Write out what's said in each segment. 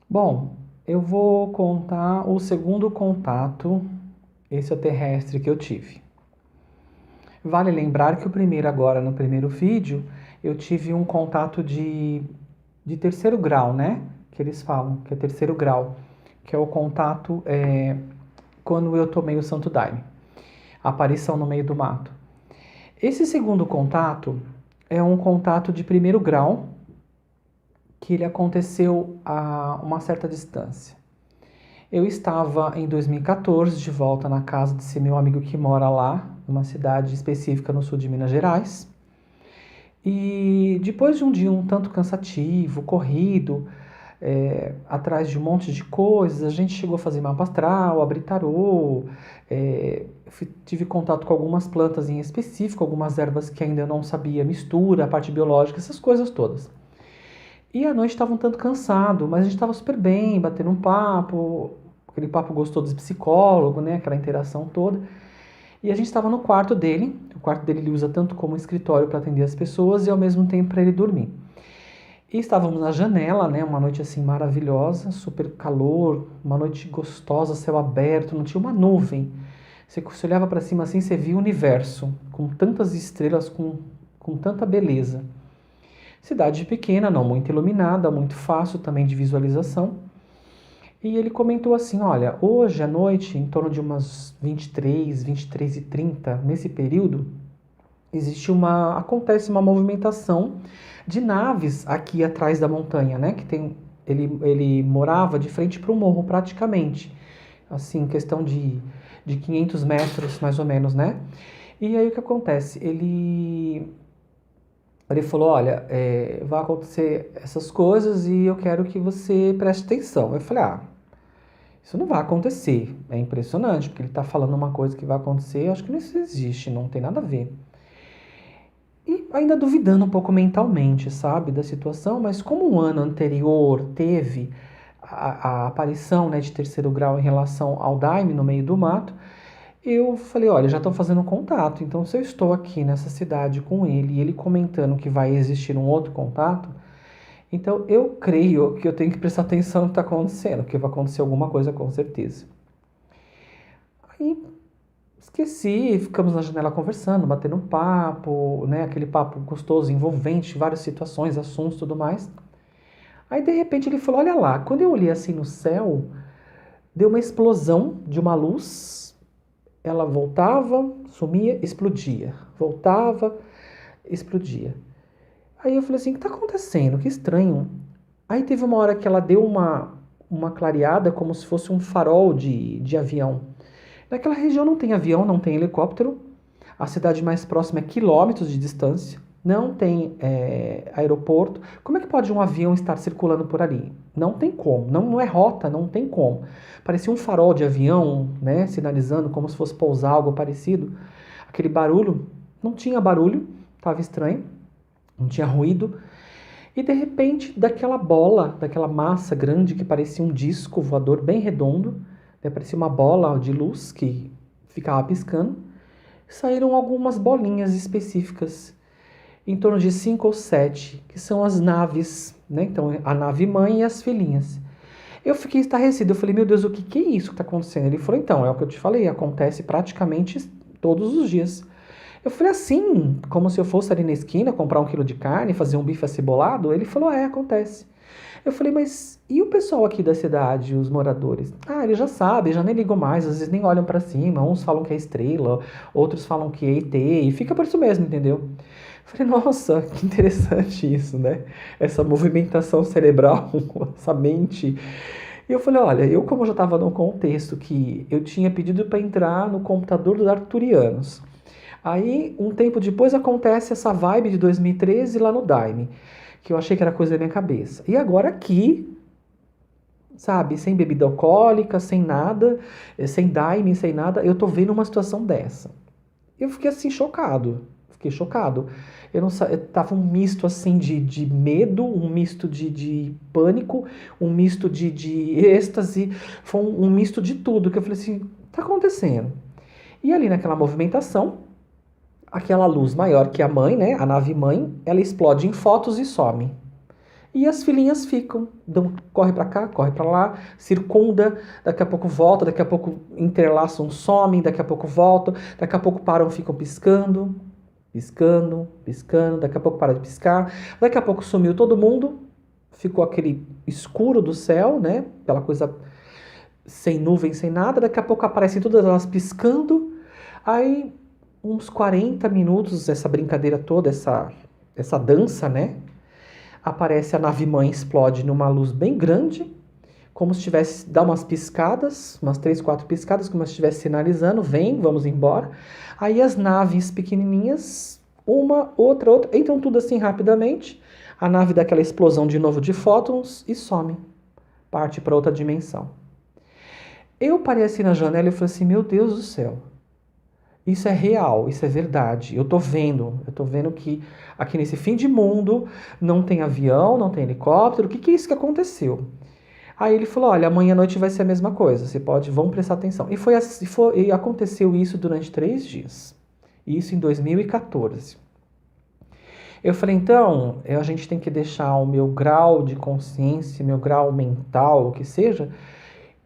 Bom, eu vou contar o segundo contato extraterrestre que eu tive. Vale lembrar que o primeiro agora, no primeiro vídeo, eu tive um contato de terceiro grau, né? Que eles falam, que é terceiro grau. Que é o contato quando eu tomei o Santo Daime. A aparição no meio do mato. Esse segundo contato é um contato de primeiro grau, que ele aconteceu a uma certa distância. Eu estava em 2014 de volta na casa desse meu amigo que mora lá, numa cidade específica no sul de Minas Gerais. E depois de um dia um tanto cansativo, corrido, atrás de um monte de coisas, a gente chegou a fazer mapa astral, abrir tarô, tive contato com algumas plantas em específico, algumas ervas que ainda eu não sabia, mistura, a parte biológica, essas coisas todas. E à noite estava um tanto cansado, mas a gente estava super bem, batendo um papo, aquele papo gostoso de psicólogo, né? Aquela interação toda. E a gente estava no quarto dele. O quarto dele ele usa tanto como escritório para atender as pessoas e ao mesmo tempo para ele dormir. E estávamos na janela, né? Uma noite assim maravilhosa, super calor, uma noite gostosa, céu aberto, não tinha uma nuvem. Você olhava para cima assim, você via o universo com tantas estrelas, com tanta beleza. Cidade pequena, não muito iluminada, muito fácil também de visualização. E ele comentou assim, olha, hoje à noite, em torno de umas 23h30, nesse período, acontece uma movimentação de naves aqui atrás da montanha, né? Ele morava de frente para o morro praticamente, assim, questão de 500 metros mais ou menos, né? E aí o que acontece? Ele falou, olha, vai acontecer essas coisas e eu quero que você preste atenção. Eu falei, isso não vai acontecer. É impressionante, porque ele está falando uma coisa que vai acontecer, eu acho que não existe, não tem nada a ver. E ainda duvidando um pouco mentalmente, sabe, da situação, mas como o ano anterior teve a aparição, né, de terceiro grau em relação ao Daime no meio do mato, eu falei, olha, já estão fazendo contato, então se eu estou aqui nessa cidade com ele e ele comentando que vai existir um outro contato, então eu creio que eu tenho que prestar atenção no que está acontecendo, porque vai acontecer alguma coisa com certeza. Aí esqueci, ficamos na janela conversando, batendo um papo, né? Aquele papo gostoso, envolvente, várias situações, assuntos e tudo mais. Aí de repente ele falou: olha lá, quando eu olhei assim no céu, deu uma explosão de uma luz, ela voltava, sumia, explodia. Voltava, explodia. Aí eu falei assim: o que está acontecendo? Que estranho. Aí teve uma hora que ela deu uma clareada, como se fosse um farol de avião. Naquela região não tem avião, não tem helicóptero. A cidade mais próxima é quilômetros de distância. Não tem aeroporto. Como é que pode um avião estar circulando por ali? Não tem como. Não é rota, não tem como. Parecia um farol de avião, né, sinalizando como se fosse pousar, algo parecido. Aquele barulho, não tinha barulho, estava estranho, não tinha ruído. E de repente, daquela bola, daquela massa grande que parecia um disco voador bem redondo, né, parecia uma bola de luz que ficava piscando, saíram algumas bolinhas específicas, em torno de 5 ou 7, que são as naves, né? Então, a nave mãe e as filhinhas. Eu fiquei estarrecido, eu falei, meu Deus, o que é isso que está acontecendo? Ele falou, então, é o que eu te falei, acontece praticamente todos os dias. Eu falei assim, como se eu fosse ali na esquina comprar 1 quilo de carne, fazer um bife acebolado? Ele falou, acontece. Eu falei, mas e o pessoal aqui da cidade, os moradores? Eles já sabem, já nem ligam mais, às vezes nem olham pra cima. Uns falam que é estrela, outros falam que é ET, e fica por isso mesmo, entendeu? Eu falei, nossa, que interessante isso, né? Essa movimentação cerebral, essa mente. E eu falei, olha, eu como já estava no contexto que eu tinha pedido para entrar no computador dos arturianos. Aí, um tempo depois, acontece essa vibe de 2013 lá no Daime, que eu achei que era coisa da minha cabeça. E agora aqui, sabe, sem bebida alcoólica, sem nada, sem Daime, sem nada, eu tô vendo uma situação dessa. Eu fiquei assim, chocado. Fiquei chocado. Eu não tava um misto assim de medo, um misto de pânico, um misto de êxtase, foi um misto de tudo, que eu falei assim, tá acontecendo. E ali naquela movimentação, aquela luz maior que a mãe, né, a nave mãe, ela explode em fotos e some. E as filhinhas ficam, corre para cá, corre para lá, circunda, daqui a pouco volta, daqui a pouco interlaçam, somem, daqui a pouco voltam, daqui a pouco param, ficam piscando, piscando, piscando, daqui a pouco para de piscar, daqui a pouco sumiu todo mundo, ficou aquele escuro do céu, né? Aquela coisa sem nuvem, sem nada, daqui a pouco aparecem todas elas piscando, aí uns 40 minutos, essa brincadeira toda, essa dança, né? Aparece a nave-mãe, explode numa luz bem grande, como se tivesse, dá umas piscadas, umas 3, 4 piscadas, como se estivesse sinalizando, vem, vamos embora. Aí as naves pequenininhas, uma, outra, entram tudo assim rapidamente, a nave dá aquela explosão de novo de fótons e some, parte para outra dimensão. Eu parei assim na janela e falei assim, meu Deus do céu, isso é real, isso é verdade. Eu tô vendo que aqui nesse fim de mundo não tem avião, não tem helicóptero. O que é isso que aconteceu? Aí ele falou, olha, amanhã à noite vai ser a mesma coisa. Vamos prestar atenção. E aconteceu isso durante 3 dias. Isso em 2014. Eu falei, então, a gente tem que deixar o meu grau de consciência, meu grau mental, o que seja.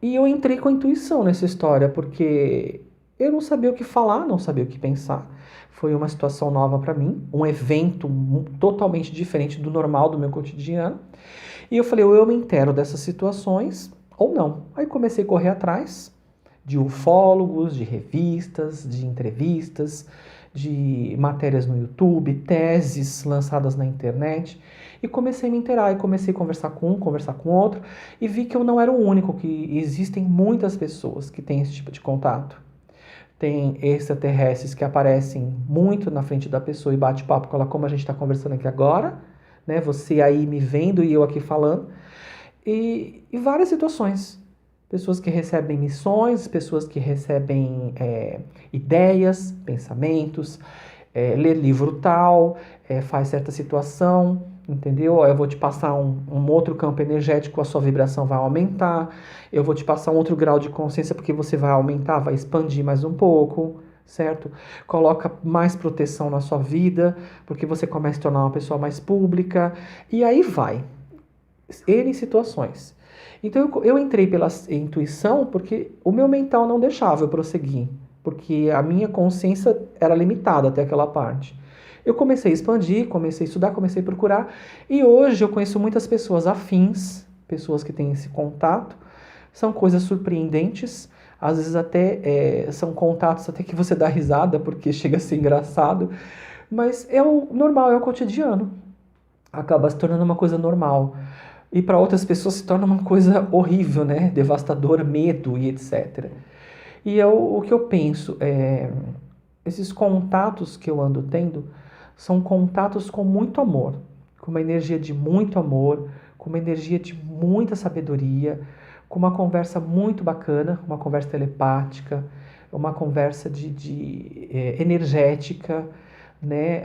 E eu entrei com a intuição nessa história, porque eu não sabia o que falar, não sabia o que pensar. Foi uma situação nova para mim, um evento totalmente diferente do normal do meu cotidiano. E eu falei, ou eu me intero dessas situações, ou não. Aí comecei a correr atrás de ufólogos, de revistas, de entrevistas, de matérias no YouTube, teses lançadas na internet. E comecei a me inteirar, e comecei a conversar com um, conversar com outro, e vi que eu não era o único, que existem muitas pessoas que têm esse tipo de contato. Tem extraterrestres que aparecem muito na frente da pessoa e bate papo com ela, como a gente está conversando aqui agora, né? Você aí me vendo e eu aqui falando. E várias situações. Pessoas que recebem missões, pessoas que recebem ideias, pensamentos, lê livro tal, faz certa situação, entendeu? Eu vou te passar um outro campo energético, a sua vibração vai aumentar. Eu vou te passar um outro grau de consciência porque você vai aumentar, vai expandir mais um pouco, certo? Coloca mais proteção na sua vida, porque você começa a se tornar uma pessoa mais pública. E aí vai. N situações. Então eu entrei pela intuição porque o meu mental não deixava eu prosseguir, porque a minha consciência era limitada até aquela parte. Eu comecei a expandir, comecei a estudar, comecei a procurar, e hoje eu conheço muitas pessoas afins, pessoas que têm esse contato, são coisas surpreendentes, às vezes até são contatos até que você dá risada, porque chega a ser engraçado, mas é o normal, é o cotidiano, acaba se tornando uma coisa normal. E para outras pessoas se torna uma coisa horrível, né? Devastadora, medo e etc. E o que eu penso esses contatos que eu ando tendo são contatos com muito amor, com uma energia de muito amor, com uma energia de muita sabedoria, com uma conversa muito bacana, uma conversa telepática, uma conversa energética, né,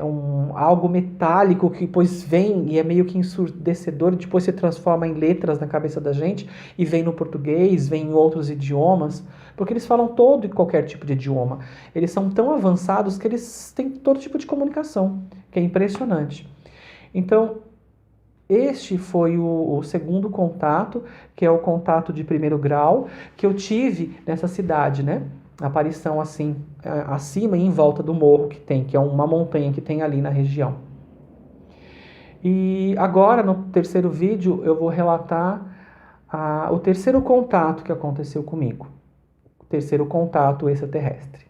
algo metálico que depois vem e é meio que ensurdecedor, depois se transforma em letras na cabeça da gente e vem no português, vem em outros idiomas, porque eles falam todo e qualquer tipo de idioma. Eles são tão avançados que eles têm todo tipo de comunicação, que é impressionante. Então, este foi o segundo contato, que é o contato de primeiro grau, que eu tive nessa cidade, né? Aparição assim, acima e em volta do morro que é uma montanha que tem ali na região. E agora, no terceiro vídeo, eu vou relatar o terceiro contato que aconteceu comigo. O terceiro contato extraterrestre.